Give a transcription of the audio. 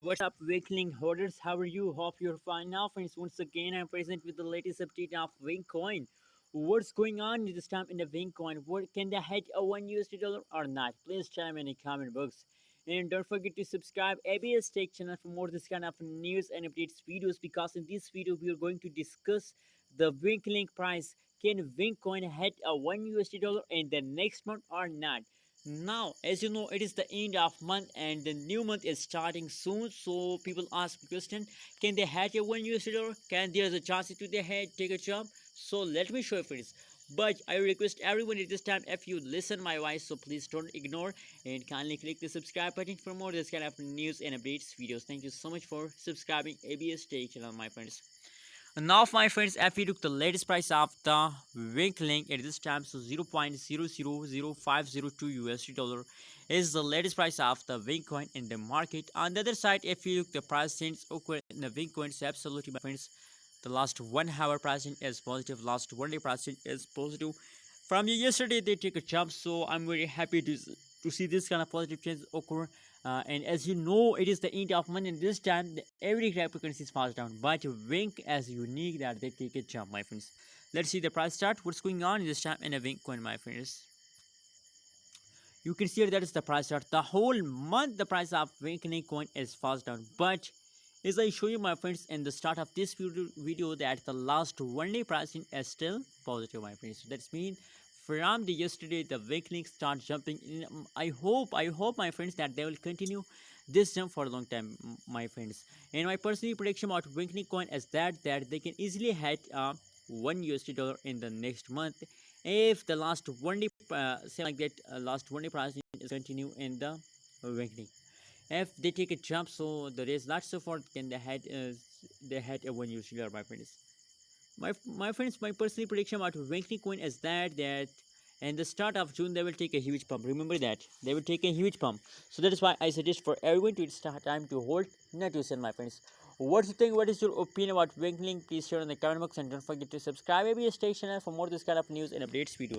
What's up, Winklink holders? How are you? Hope you're fine now, friends. Once again, I'm present with the latest update of Wincoin. What's going on this time in the Wincoin? What can they hit a $1 or not? Please chime in the comment box. And don't forget to subscribe ABS Tech channel for more this kind of news and updates videos because in this video we are going to discuss the Winklink price. Can Wincoin hit a $1 in the next month or not? Now, as you know, it is the end of month and the new month is starting soon. So people ask the question, can they hatch a $1? Can there's a chance to they head take a job? So let me show you friends. But I request everyone at this time, if you listen my voice, so please don't ignore and kindly click the subscribe button for more this kind of news and updates videos. Thank you so much for subscribing ABS Tech channel, my friends. Now, my friends, if we look the latest price of the Winklink at this time, so 0.000502 USD dollar is the latest price of the Wincoin in the market. On the other side, if you look the price change occur in the Wincoins, absolutely, my friends, the last 1 hour pricing is positive, last 1 day pricing is positive. From yesterday, they take a jump, so I'm very happy to see this kind of positive change occur. And as you know, it is the end of month, and this time every cryptocurrency is passed down. But Wink as unique that they take a jump, my friends. Let's see the price chart. What's going on in this time in a Wink coin, my friends? You can see that is the price chart. The whole month, the price of Winklink coin is fast down. But as I show you, my friends, in the start of this video that the last 1 day pricing is still positive, my friends. That's mean from the yesterday the Winklink start jumping in. I hope, my friends, that they will continue this jump for a long time, my friends. And my personal prediction about Winklink coin is that they can easily hit $1 in the next month if the last 1 day same like that last 1 day pricing is continue in the weekly. If they take a jump, so there is lots of what can they had a $1, my friends. My friends, my personal prediction about weekly coin is that in the start of June they will take a huge pump. Remember that they will take a huge pump. So that is why I suggest for everyone to start time to hold, not to sell, my friends. What do you think? What is your opinion about Winklink? Please share in the comment box and don't forget to subscribe ABS Station for more this kind of news and updates videos.